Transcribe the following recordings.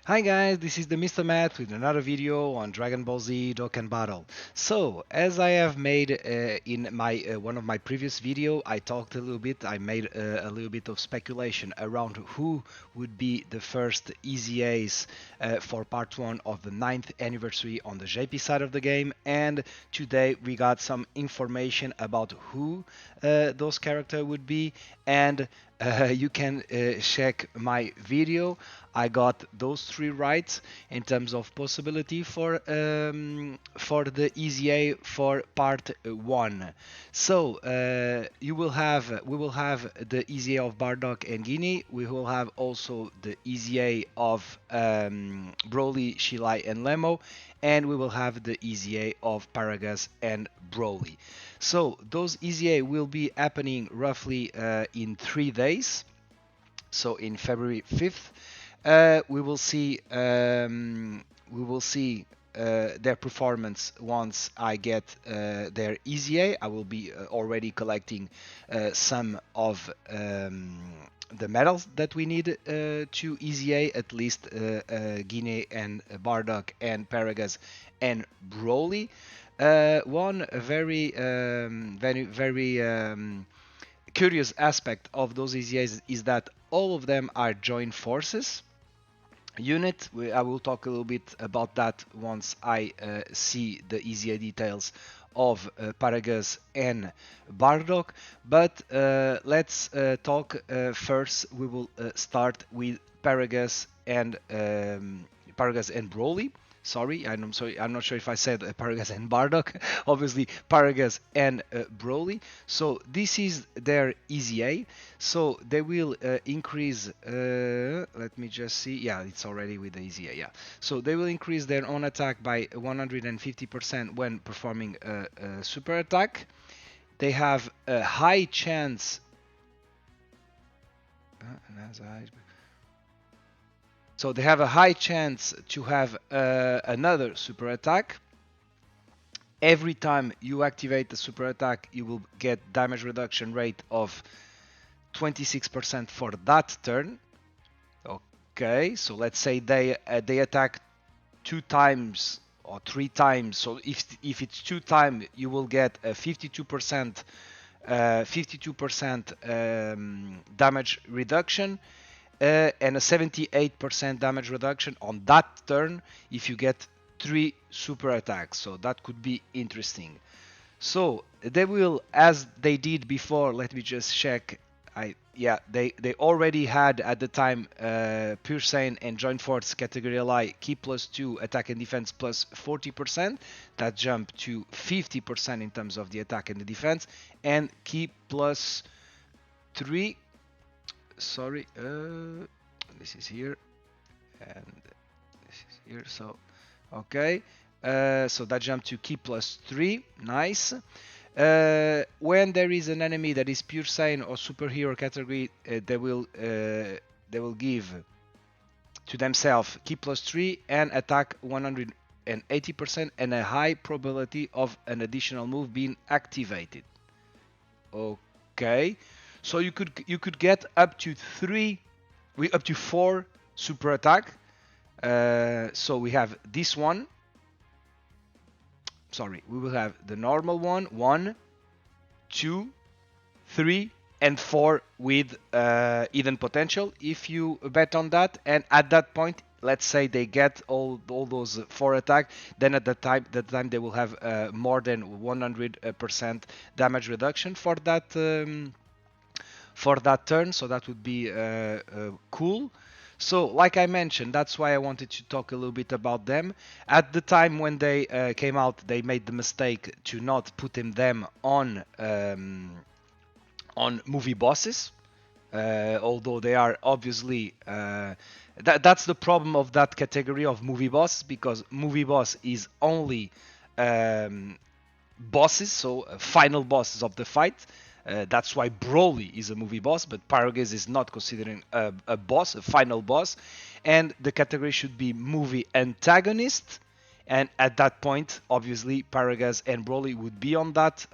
Hi guys, this is the Mr. Matt with another video on Dragon Ball Z Dokkan Battle. So, as I have made in my one of my previous video, I talked a little bit, I made a little bit of speculation around who would be the first EZAs for part 1 of the 9th anniversary on the JP side of the game, and today we got some information about who those characters would be, and you can check my video. I got those three right in terms of possibility for the EZA for part 1. So we will have the EZA of Bardock and Guinea. We will have also the EZA of Broly, Cheelai and Lemo, and we will have the EZA of Paragus and Broly. So those EZA will be happening roughly in 3 days. So in February 5th, we will see their performance once I get their EZA. I will be already collecting some of the medals that we need to EZA, at least Guinea and Bardock and Paragus and Broly. One very curious aspect of those EZAs is that all of them are joint forces unit. I will talk a little bit about that once I see the EZA details of Paragus and Bardock. But let's talk first. We will start with Paragus and Broly. Sorry, I'm sorry. I'm not sure if I said Paragus and Bardock. Obviously, Paragus and Broly. So this is their EZA. So they will increase. Let me just see. Yeah, it's already with the EZA. Yeah. So they will increase their own attack by 150% when performing a super attack. They have a high chance. So they have a high chance to have another super attack. Every time you activate the super attack, you will get damage reduction rate of 26% for that turn. Okay, so let's say they attack 2 times or 3 times. So if it's 2 times, you will get a 52% damage reduction. And a 78% damage reduction on that turn if you get 3 super attacks. So that could be interesting. So they will, as they did before, let me just check. They already had at the time Pure Saiyan and Joint Force category Li Ki +2 attack and defense plus 40%. That jumped to 50% in terms of the attack and the defense, and Ki +3. Sorry, this is here and this is here. So okay, so that jumped to Ki +3. Nice. When there is an enemy that is pure Saiyan or superhero category, they will give to themselves Ki +3 and attack 180% and a high probability of an additional move being activated. Okay. So you could get up to 4 super attack. So we have this one. Sorry, we will have the normal one, 1, 2, 3, and 4 with hidden potential. If you bet on that, and at that point, let's say they get all those 4 attack, then at the time they will have more than 100% damage reduction for that. For that turn, so that would be cool. So like I mentioned, that's why I wanted to talk a little bit about them. At the time when they came out, they made the mistake to not putting them on movie bosses, although they are obviously that's the problem of that category of movie boss, because movie boss is only bosses, so final bosses of the fight. That's why Broly is a movie boss, but Paragus is not considering a boss, a final boss. And the category should be movie antagonist and at that point, obviously, Paragas and Broly would be on that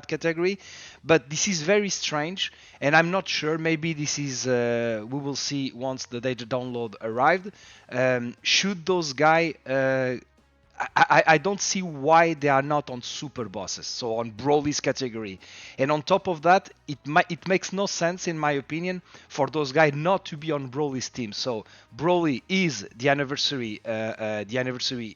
category. But this is very strange, and I'm not sure. Maybe this is we will see once the data download arrived. Should those guys I don't see why they are not on super bosses, so on Broly's category. And on top of that, it makes no sense, in my opinion, for those guys not to be on Broly's team. So Broly is the anniversary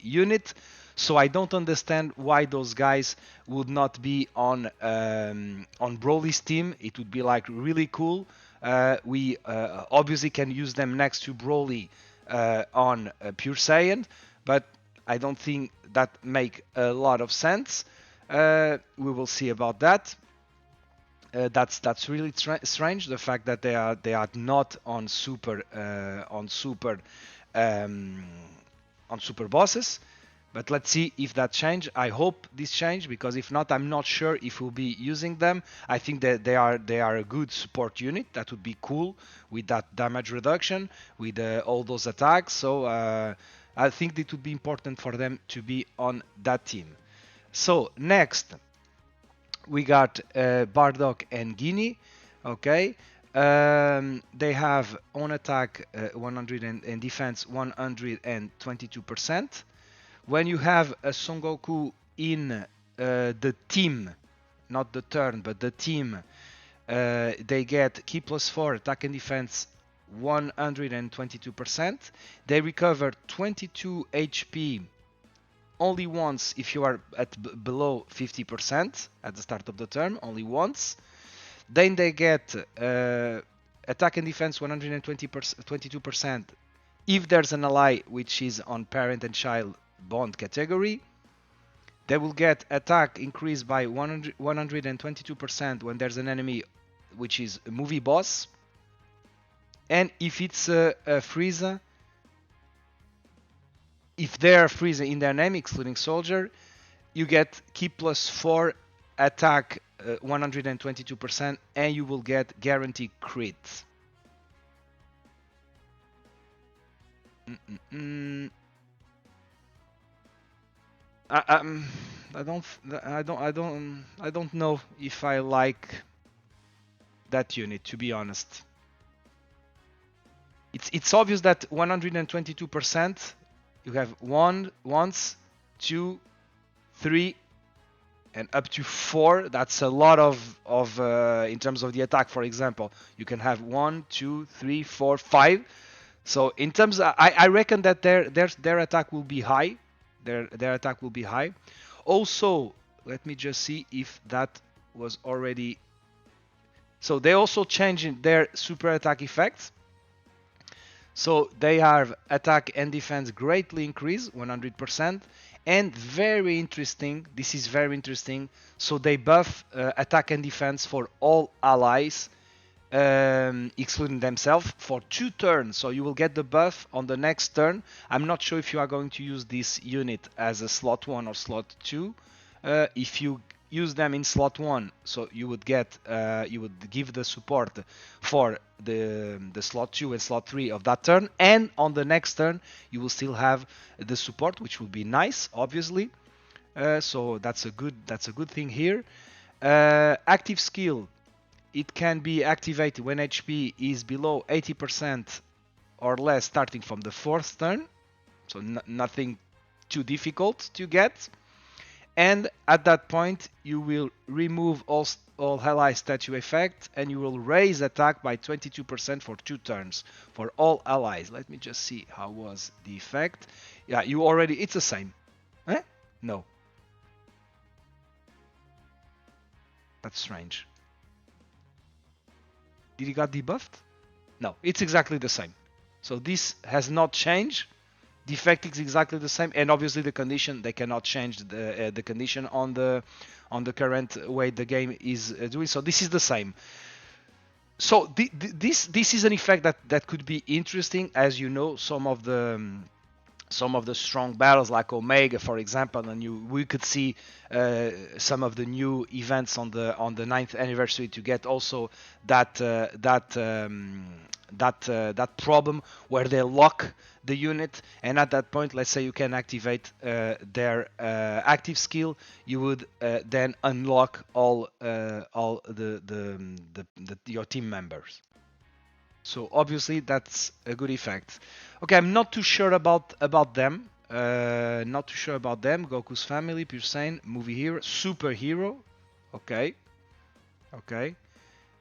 unit. So I don't understand why those guys would not be on Broly's team. It would be like really cool. We obviously can use them next to Broly on Pure Saiyan, but I don't think that make a lot of sense. We will see about that. That's really strange. The fact that they are not on super bosses. But let's see if that change. I hope this change, because if not, I'm not sure if we'll be using them. I think that they are a good support unit. That would be cool with that damage reduction, with all those attacks. So I think it would be important for them to be on that team. So next, we got Bardock and Guinea. Okay. They have on attack 100 and defense 122%. When you have a Son Goku in the team, not the turn, but the team, they get Ki plus 4 attack and defense 122%. They recover 22 HP only once if you are at below 50% at the start of the turn, only once. Then they get attack and defense 122% if there's an ally which is on parent and child bond category. They will get attack increased by 122% when there's an enemy which is a movie boss. And if it's a Frieza, if they're Frieza in their name, excluding Soldier, you get Ki plus 4 attack 122%, and you will get guaranteed crit. I don't know if I like that unit, to be honest. It's obvious that 122% you have once, 2, 3, and up to 4. That's a lot of in terms of the attack. For example, you can have 1, 2, 3, 4, 5. So in terms of, I reckon that their attack will be high. Their attack will be high. Also, let me just see if that was already. So they also changed their super attack effects. So they have attack and defense greatly increased 100%, and very interesting. This is very interesting. So they buff attack and defense for all allies, excluding themselves, for 2 turns. So you will get the buff on the next turn. I'm not sure if you are going to use this unit as a slot 1 or slot 2. If you use them in slot 1, so you would get you would give the support for the slot 2 and slot 3 of that turn, and on the next turn you will still have the support, which will be nice, obviously. So that's a good thing here. Active skill, it can be activated when HP is below 80% or less, starting from the 4th turn. So nothing too difficult to get. And at that point, you will remove all ally statue effect, and you will raise attack by 22% for 2 turns for all allies. Let me just see how was the effect. Yeah, it's the same. Eh? No. That's strange. Did he got debuffed? No, it's exactly the same. So this has not changed. The effect is exactly the same, and obviously the condition, they cannot change the condition on the current way the game is doing. So this is the same. So this is an effect that could be interesting. As you know, some of the some of the strong battles like Omega, for example, and we could see some of the new events on the 9th anniversary to get also that problem where they lock the unit, and at that point, let's say you can activate their active skill, you would then unlock all your team members. So obviously that's a good effect. Okay, I'm not too sure about them. Not too sure about them. Goku's family, Pure Saiyan, movie hero, superhero. Okay, okay.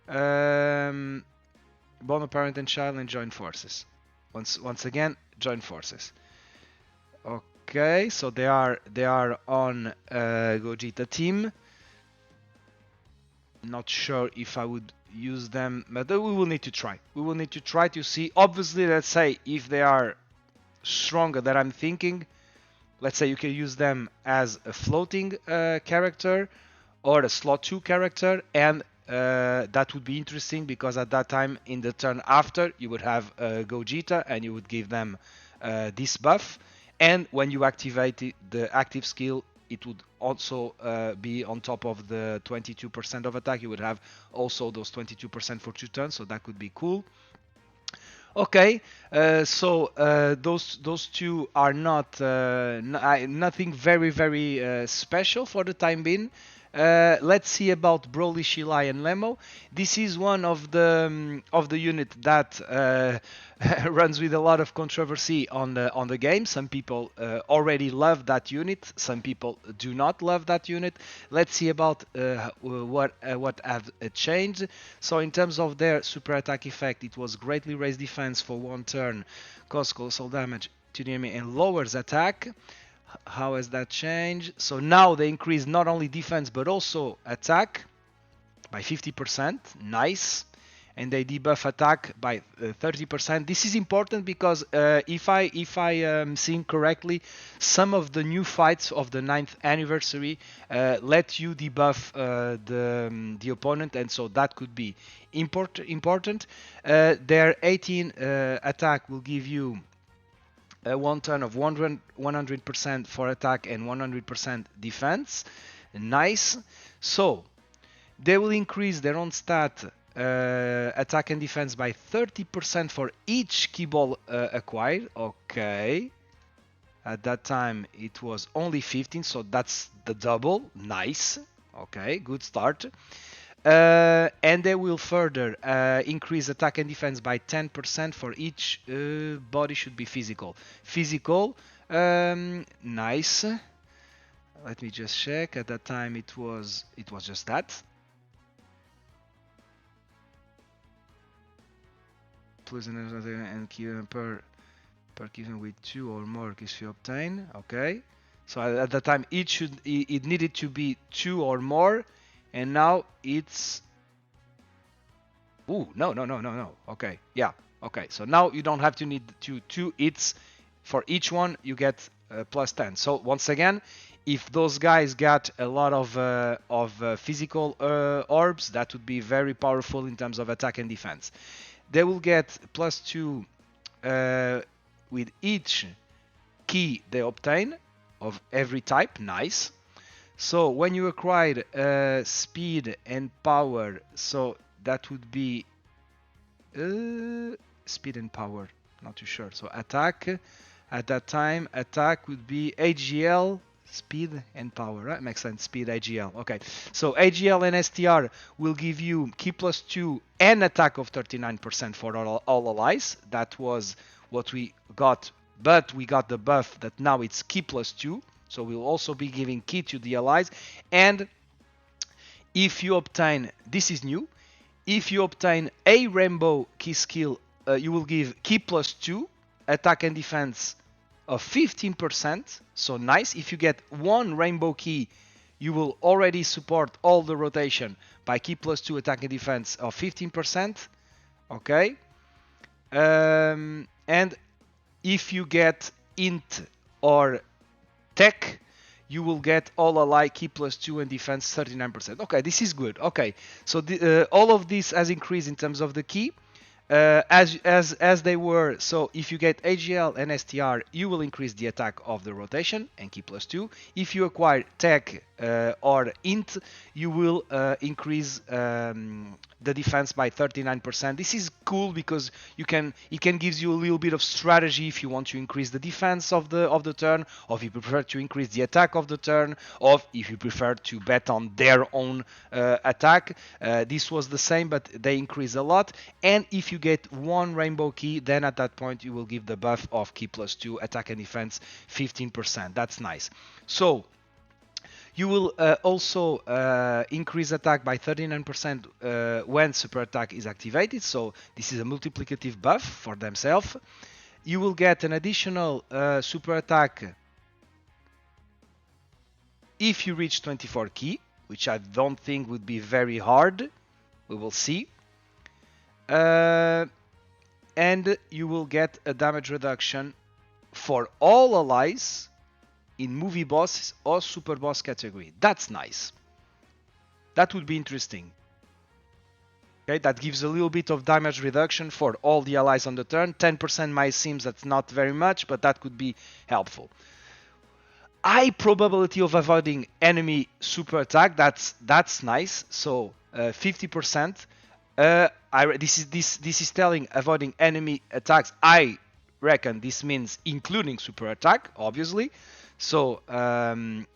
Born a parent and child and join forces. Once again, join forces. Okay, so they are on Gogeta team. Not sure if I would use them, but we will need to try. We will need to try to see. Obviously, let's say if they are stronger than I'm thinking, let's say you can use them as a floating character or a slot 2 character, and that would be interesting because at that time in the turn after you would have Gogeta and you would give them this buff, and when you activate the active skill, it would also be on top of the 22% of attack. You would have also those 22% for 2 turns, so that could be cool. Okay, so those two are nothing very special for the time being. Let's see about Broly, Chellai and Lemo. This is one of the unit that runs with a lot of controversy on the game. Some people already love that unit. Some people do not love that unit. Let's see about what have changed. So in terms of their super attack effect, it was greatly raised defense for 1 turn, cause colossal damage to the enemy and lowers attack. How has that changed? So now they increase not only defense but also attack by 50%. Nice. And they debuff attack by 30%. This is important because if I am seeing correctly, some of the new fights of the 9th anniversary let you debuff the opponent, and so that could be important. Their 18 attack will give you 1 turn of 100% for attack and 100% defense. Nice. So they will increase their own stat attack and defense by 30% for each key ball acquired. Okay. At that time it was only 15, so that's the double. Nice. Okay, good start. And they will further increase attack and defense by 10% for each body should be physical. Nice. Let me just check. At that time it was just that. Plus and per given with 2 or more keys you obtain. Okay. So at that time it needed to be 2 or more. And now it's... Ooh, no. Okay, yeah. Okay, so now you don't have to need two. It's for each one you get plus 10. So once again, if those guys got a lot of physical orbs, that would be very powerful in terms of attack and defense. They will get plus 2 with each key they obtain of every type. Nice. So when you acquired speed and power, so that would be speed and power, not too sure. So attack, at that time, attack would be AGL, speed and power, right? Makes sense, speed, AGL. Okay, so AGL and STR will give you key plus 2 and attack of 39% for all allies. That was what we got, but we got the buff that now it's key plus 2. So we'll also be giving key to the allies. And if you obtain, this is new, if you obtain a rainbow key skill, you will give key plus 2, attack and defense of 15%. So nice. If you get 1 rainbow key, you will already support all the rotation by key plus 2, attack and defense of 15%. Okay. And if you get int or tech, you will get all ally key plus 2 and defense 39%. Okay, this is good. Okay, so all of this has increased in terms of the key. as they were. So if you get AGL and STR, you will increase the attack of the rotation and keep +2. If you acquire Tech or Int, you will increase the defense by 39%. This is cool because it can gives you a little bit of strategy if you want to increase the defense of the turn, or if you prefer to increase the attack of the turn, or if you prefer to bet on their own attack. This was the same, but they increase a lot. And if you get one rainbow key, then at that point you will give the buff of key +2, attack and defense 15%. That's nice. So you will also increase attack by 39% when super attack is activated. So this is a multiplicative buff for themselves. You will get an additional super attack if you reach 24 key, which I don't think would be very hard. We will see. And you will get a damage reduction for all allies in movie boss or super boss category. That's nice. That would be interesting. Okay, that gives a little bit of damage reduction for all the allies on the turn. 10% might seem that's not very much, but that could be helpful. High probability of avoiding enemy super attack. That's nice. So 50%. This is telling avoiding enemy attacks. I reckon this means including super attack, obviously. So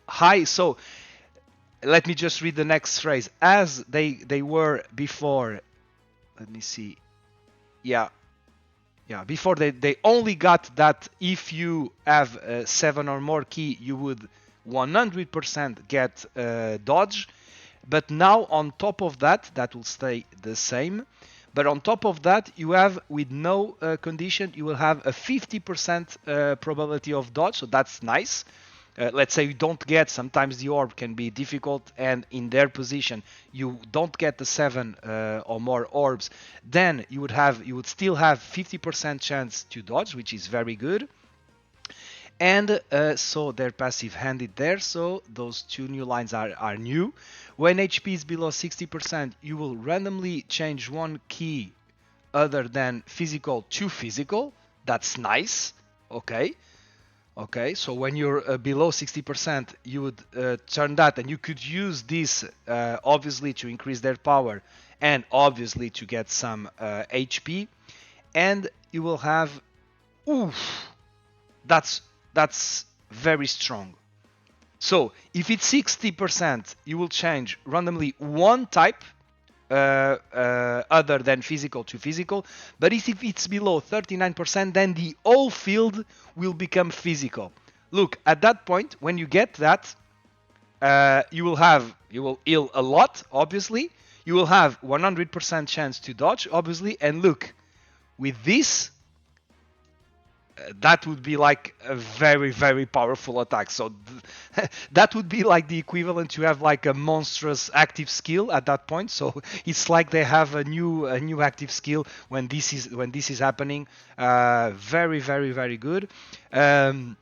high. So let me just read the next phrase. As they were before. Let me see. Yeah. Before they only got that if you have 7 or more key, you would 100% get dodge. But now on top of that will stay the same. But on top of that, you have, with no condition, you will have a 50% probability of dodge. So that's nice. Let's say you don't get, sometimes the orb can be difficult, and in their position you don't get the 7 or more orbs, then you would still have 50% chance to dodge, which is very good. And so they're passive handed there, so those two new lines are new. When HP is below 60%, you will randomly change one key other than physical to physical. That's nice. Okay, so when you're below 60%, you would turn that, and you could use this obviously to increase their power and obviously to get some HP. And you will have, oof, that's very strong. So if it's 60%, you will change randomly one type other than physical to physical. But if it's below 39%, then the whole field will become physical. Look, at that point, when you get that, you will heal a lot, obviously. You will have 100% chance to dodge, obviously. And look, with this, that would be like a very, very powerful attack. So that would be like the equivalent to have like a monstrous active skill at that point. So it's like they have a new active skill when this is happening. Very, very, very good. One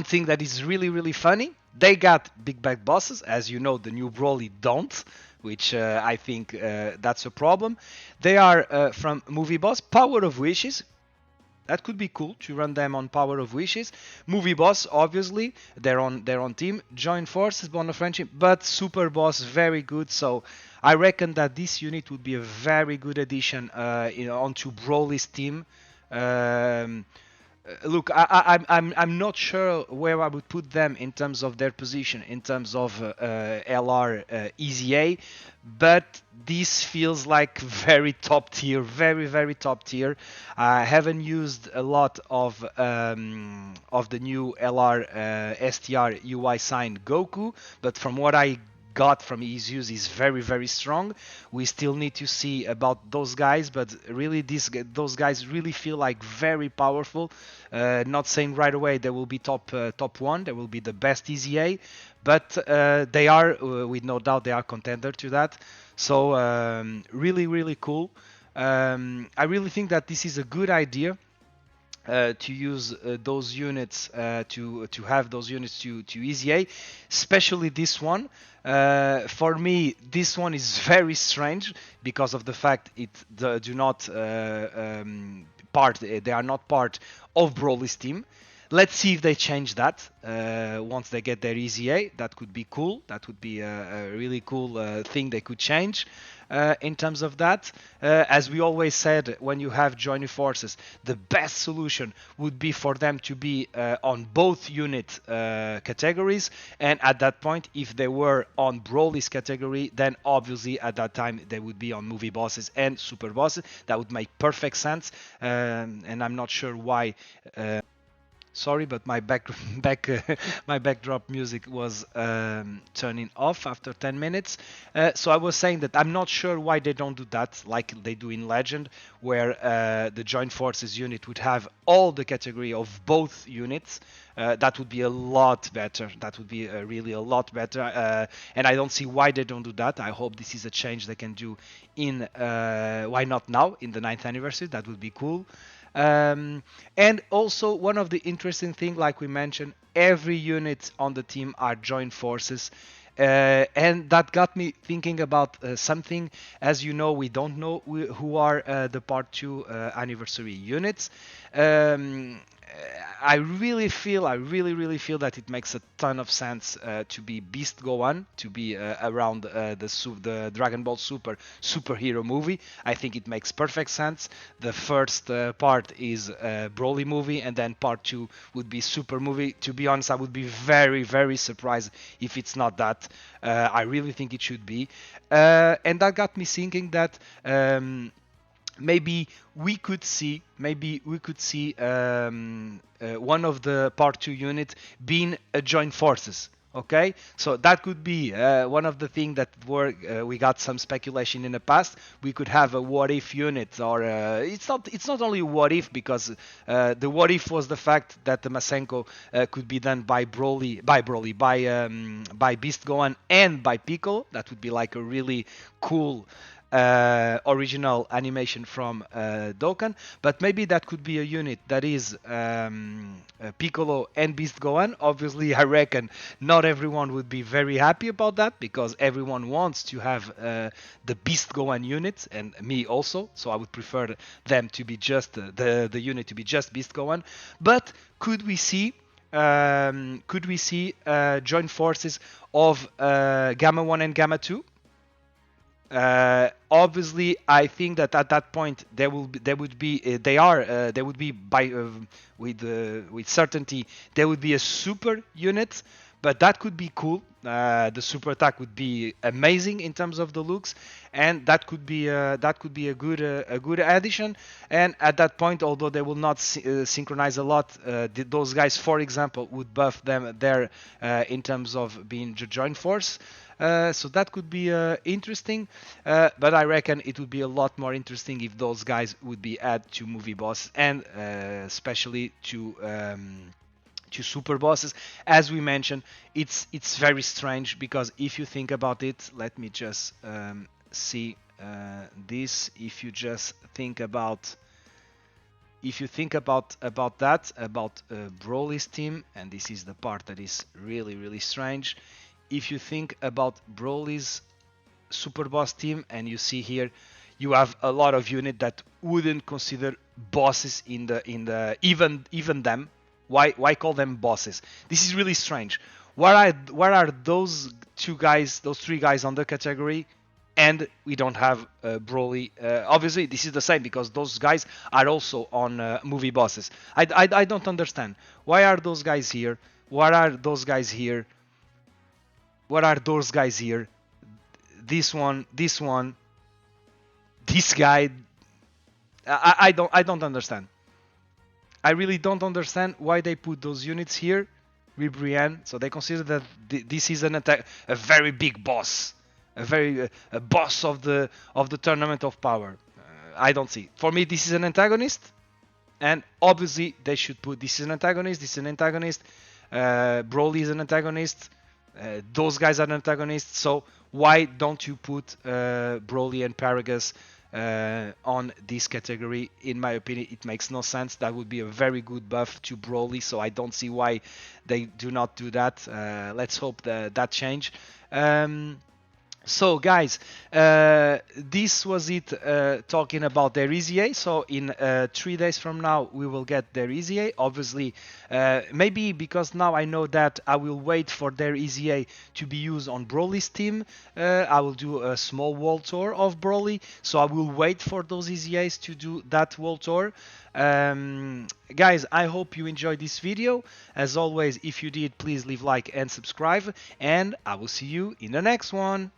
thing that is really, really funny, they got big bad bosses. As you know, the new Broly don't, which I think that's a problem. They are from movie boss, Power of Wishes. That could be cool to run them on Power of Wishes. Movie Boss, obviously, they're on team. Join Forces, Bond of Friendship, but Super Boss, very good. So I reckon that this unit would be a very good addition onto Broly's team. Look, I'm not sure where I would put them in terms of their position, in terms of LR EZA, but this feels like very top tier, very, very top tier. I haven't used a lot of the new LR STR UI sign Goku, but from what I got from his use is very, very strong. We still need to see about those guys, but really those guys really feel like very powerful. Not saying right away they will be top 1, they will be the best EZA, but they are, with no doubt, they are contender to that. So really, really cool. I really think that this is a good idea. to use those units to have those units to EZA, especially this one. For me, this one is very strange because of the fact do not they are not part of Broly's team. Let's see if they change that once they get their EZA. That could be cool. That would be a really cool thing they could change in terms of that. As we always said, when you have joining forces, the best solution would be for them to be on both unit categories. And at that point, if they were on Broly's category, then obviously at that time they would be on movie bosses and super bosses. That would make perfect sense. And I'm not sure why. Sorry, but my my backdrop music was turning off after 10 minutes. So I was saying that I'm not sure why they don't do that like they do in Legend, where the Joint Forces unit would have all the category of both units. That would be a lot better. That would be really a lot better. And I don't see why they don't do that. I hope this is a change they can do in, why not now, in the 9th anniversary. That would be cool. And also one of the interesting thing, like we mentioned, every unit on the team are joint forces. And that got me thinking about something. As you know, we don't know who are the part 2 anniversary units. I really feel that it makes a ton of sense to be Beast Gohan, to be around the Dragon Ball Super superhero movie. I think it makes perfect sense. The first part is Broly movie, and then part 2 would be Super movie. To be honest, I would be very surprised if it's not that. I really think it should be. And that got me thinking that maybe we could see one of the part 2 units being a joint forces. Okay, so that could be one of the things that we got some speculation in the past. We could have a what if unit, or it's not only a what if, because the what if was the fact that the Masenko could be done by by Beast Gohan and by Piccolo. That would be like a really cool original animation from Dokkan, but maybe that could be a unit that is Piccolo and Beast Gohan. Obviously, I reckon not everyone would be very happy about that, because everyone wants to have the Beast Gohan unit, and me also. So I would prefer them to be just the unit to be just Beast Gohan. But could we see joint forces of Gamma 1 and Gamma 2? Obviously, I think that at that point there would be by with certainty there would be a super unit, but that could be cool. The super attack would be amazing in terms of the looks, and that could be a good addition. And at that point, although they will not synchronize a lot, those guys, for example, would buff them there in terms of being joint force. So that could be interesting, but I reckon it would be a lot more interesting if those guys would be added to movie boss, and especially to super bosses. As we mentioned, it's very strange, because if you think about it, let me just see this. If you just think about Broly's team, and this is the part that is really strange. If you think about Broly's super boss team, and you see here, you have a lot of unit that wouldn't consider bosses in the even them. Why call them bosses? This is really strange. Where are those three guys on the category, and we don't have Broly? Obviously, this is the same, because those guys are also on movie bosses. I don't understand. Why are those guys here? What are those guys here? What are those guys here? This one, this guy. I don't understand. I really don't understand why they put those units here with Brienne. So they consider that this is a very big boss, a boss of the tournament of power. I don't see. For me, this is an antagonist, and obviously they should put this is an antagonist. This is an antagonist. Broly is an antagonist. Those guys are antagonists. So why don't you put Broly and Paragus on this category. In my opinion, it makes no sense. That would be a very good buff to Broly, so I don't see why they do not do that. Let's hope that change. So guys, this was it talking about their EZA. So in 3 days from now we will get their EZA. Obviously, maybe because now I know that I will wait for their EZA to be used on Broly's team. I will do a small world tour of Broly, so I will wait for those EZAs to do that world tour. Guys, I hope you enjoyed this video. As always, if you did, please leave like and subscribe, and I will see you in the next one.